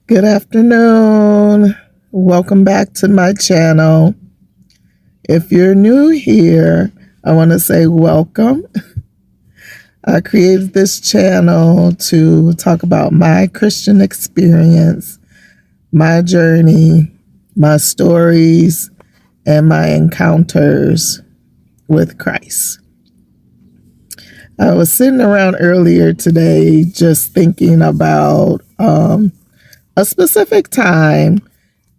Good afternoon. Welcome back to my channel. If you're new here, I want to say welcome. I created this channel to talk about my Christian experience, my journey, my stories, and my encounters with Christ. I was sitting around earlier today just thinking about a specific time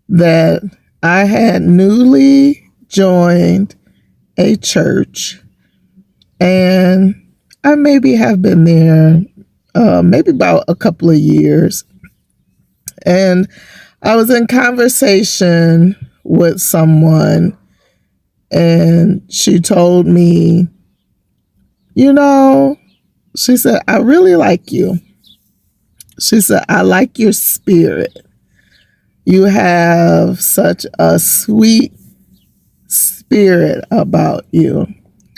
that I had newly joined a church, and I maybe have been there maybe about a couple of years. And I was in conversation with someone, and she told me, you know, she said, I really like you. She said, I like your spirit. You have such a sweet spirit about you.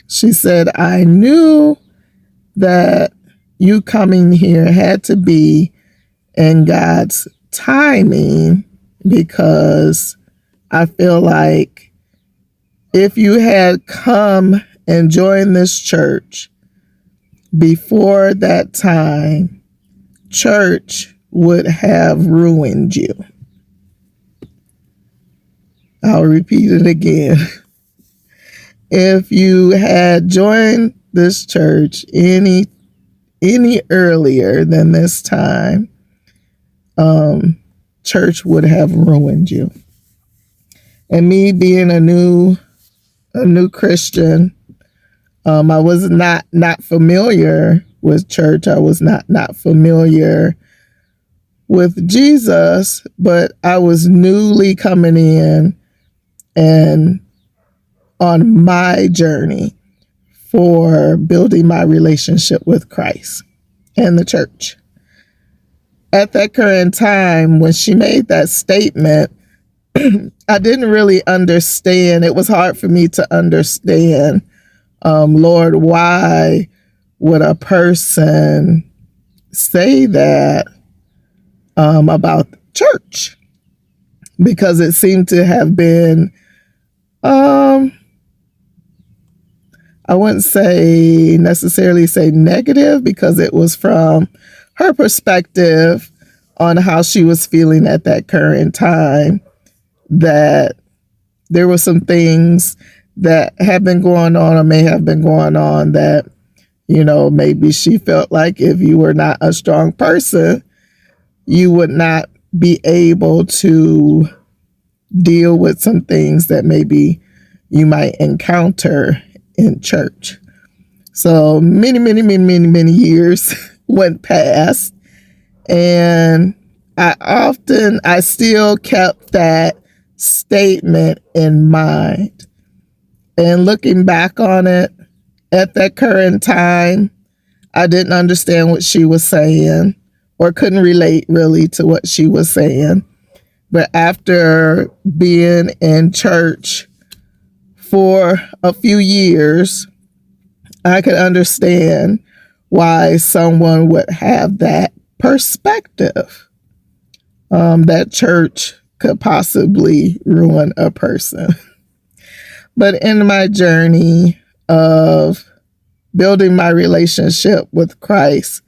She said, I knew that you coming here had to be in God's timing, because I feel like if you had come and joined this church before that time, church would have ruined you. I'll repeat it again. If you had joined this church any earlier than this time, church would have ruined you. And me being a new Christian, I was not familiar with church. I was not familiar with Jesus, but I was newly coming in and on my journey for building my relationship with Christ and the church. At that current time, when she made that statement, I didn't really understand. It was hard for me to understand, Lord, why would a person say that about church? Because it seemed to have been, I wouldn't necessarily say negative, because it was from her perspective on how she was feeling at that current time, that there were some things that have been going on or may have been going on that, maybe she felt like if you were not a strong person, you would not be able to deal with some things that maybe you might encounter in church. So many years went past, and I still kept that statement in mind. And looking back on it, at that current time, I didn't understand what she was saying, or couldn't relate really to what she was saying. But after being in church for a few years, I could understand why someone would have that perspective, that church could possibly ruin a person. But in my journey of building my relationship with Christ,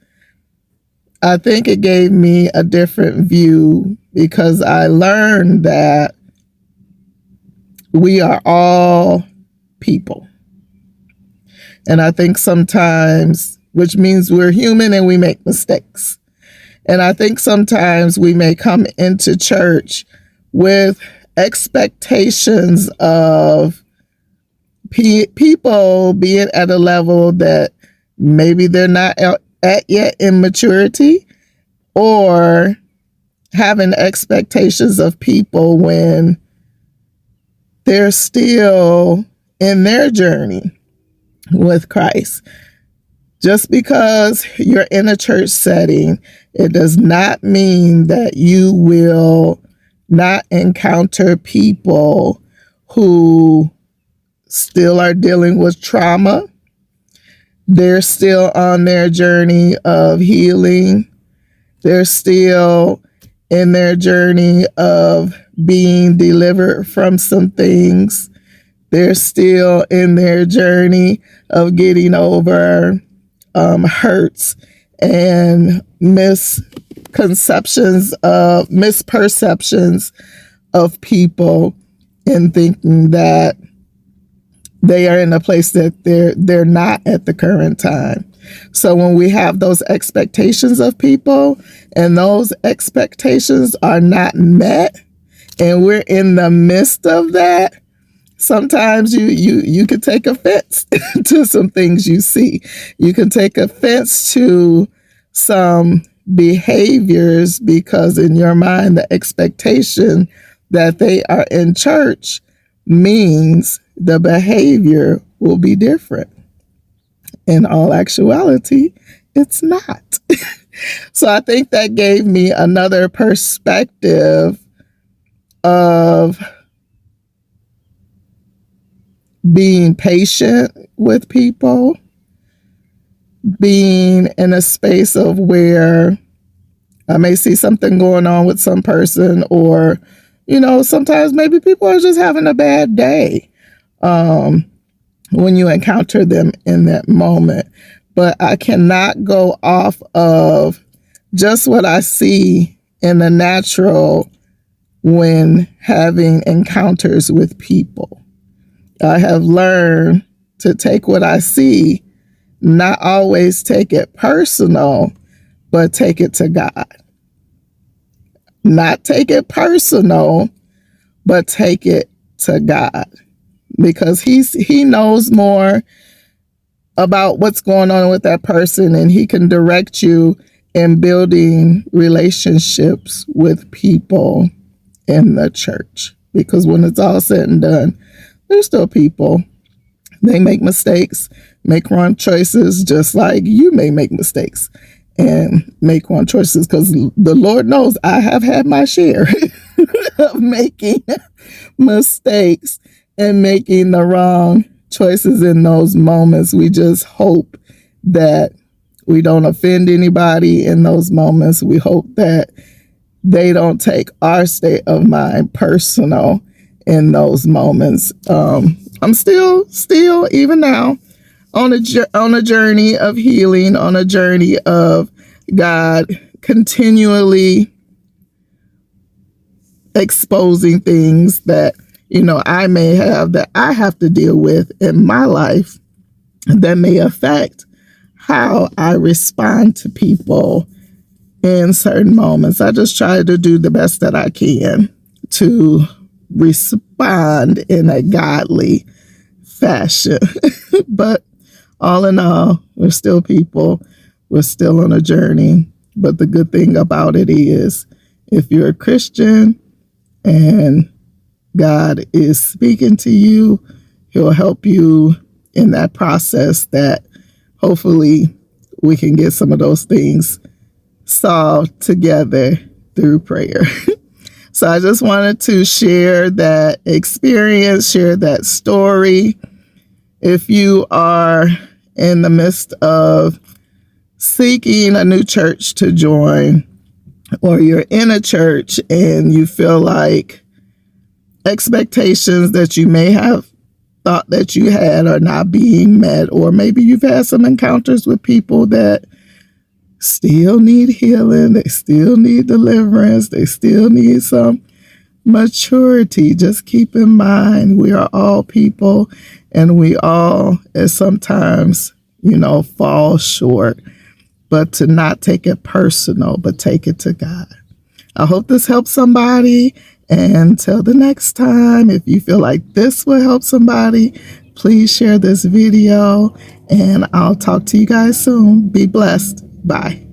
I think it gave me a different view, because I learned that we are all people. And I think sometimes, which means we're human and we make mistakes. And I think sometimes we may come into church with expectations of people being at a level that maybe they're not at yet in maturity, or having expectations of people when they're still in their journey with Christ. Just because you're in a church setting, it does not mean that you will not encounter people who still are dealing with trauma. They're still on their journey of healing. They're still in their journey of being delivered from some things. They're still in their journey of getting over hurts and misperceptions of people, and thinking that they are in a place that they're not at the current time. So when we have those expectations of people and those expectations are not met, and we're in the midst of that, sometimes you can take offense to some things you see. You can take offense to some behaviors because in your mind, the expectation that they are in church means the behavior will be different. In all actuality, it's not. So I think that gave me another perspective of being patient with people, being in a space of where I may see something going on with some person, or, sometimes maybe people are just having a bad day when you encounter them in that moment. But I cannot go off of just what I see in the natural when having encounters with people. I have learned to take what I see, not always take it personal, but take it to God. Not take it personal, but take it to God. Because he knows more about what's going on with that person, and he can direct you in building relationships with people in the church. Because when it's all said and done, there's still people. They make mistakes, make wrong choices, just like you may make mistakes and make wrong choices, because the Lord knows I have had my share of making mistakes and making the wrong choices in those moments. We just hope that we don't offend anybody in those moments. We hope that they don't take our state of mind personal in those moments. I'm still even now on a journey of healing, on a journey of God continually exposing things that I may have, that I have to deal with in my life, that may affect how I respond to people in certain moments. I just try to do the best that I can to respond in a godly fashion. But all in all, we're still people. We're still on a journey. But the good thing about it is, if you're a Christian and God is speaking to you, he'll help you in that process, that hopefully we can get some of those things solved together through prayer. So I just wanted to share that experience, share that story. If you are in the midst of seeking a new church to join, or you're in a church and you feel like expectations that you may have thought that you had are not being met, or maybe you've had some encounters with people that still need healing, they still need deliverance, they still need some maturity, just keep in mind we are all people, and we all sometimes fall short. But to not take it personal, but take it to God. I hope this helps somebody. And until the next time, if you feel like this will help somebody, please share this video, and I'll talk to you guys soon. Be blessed. Bye.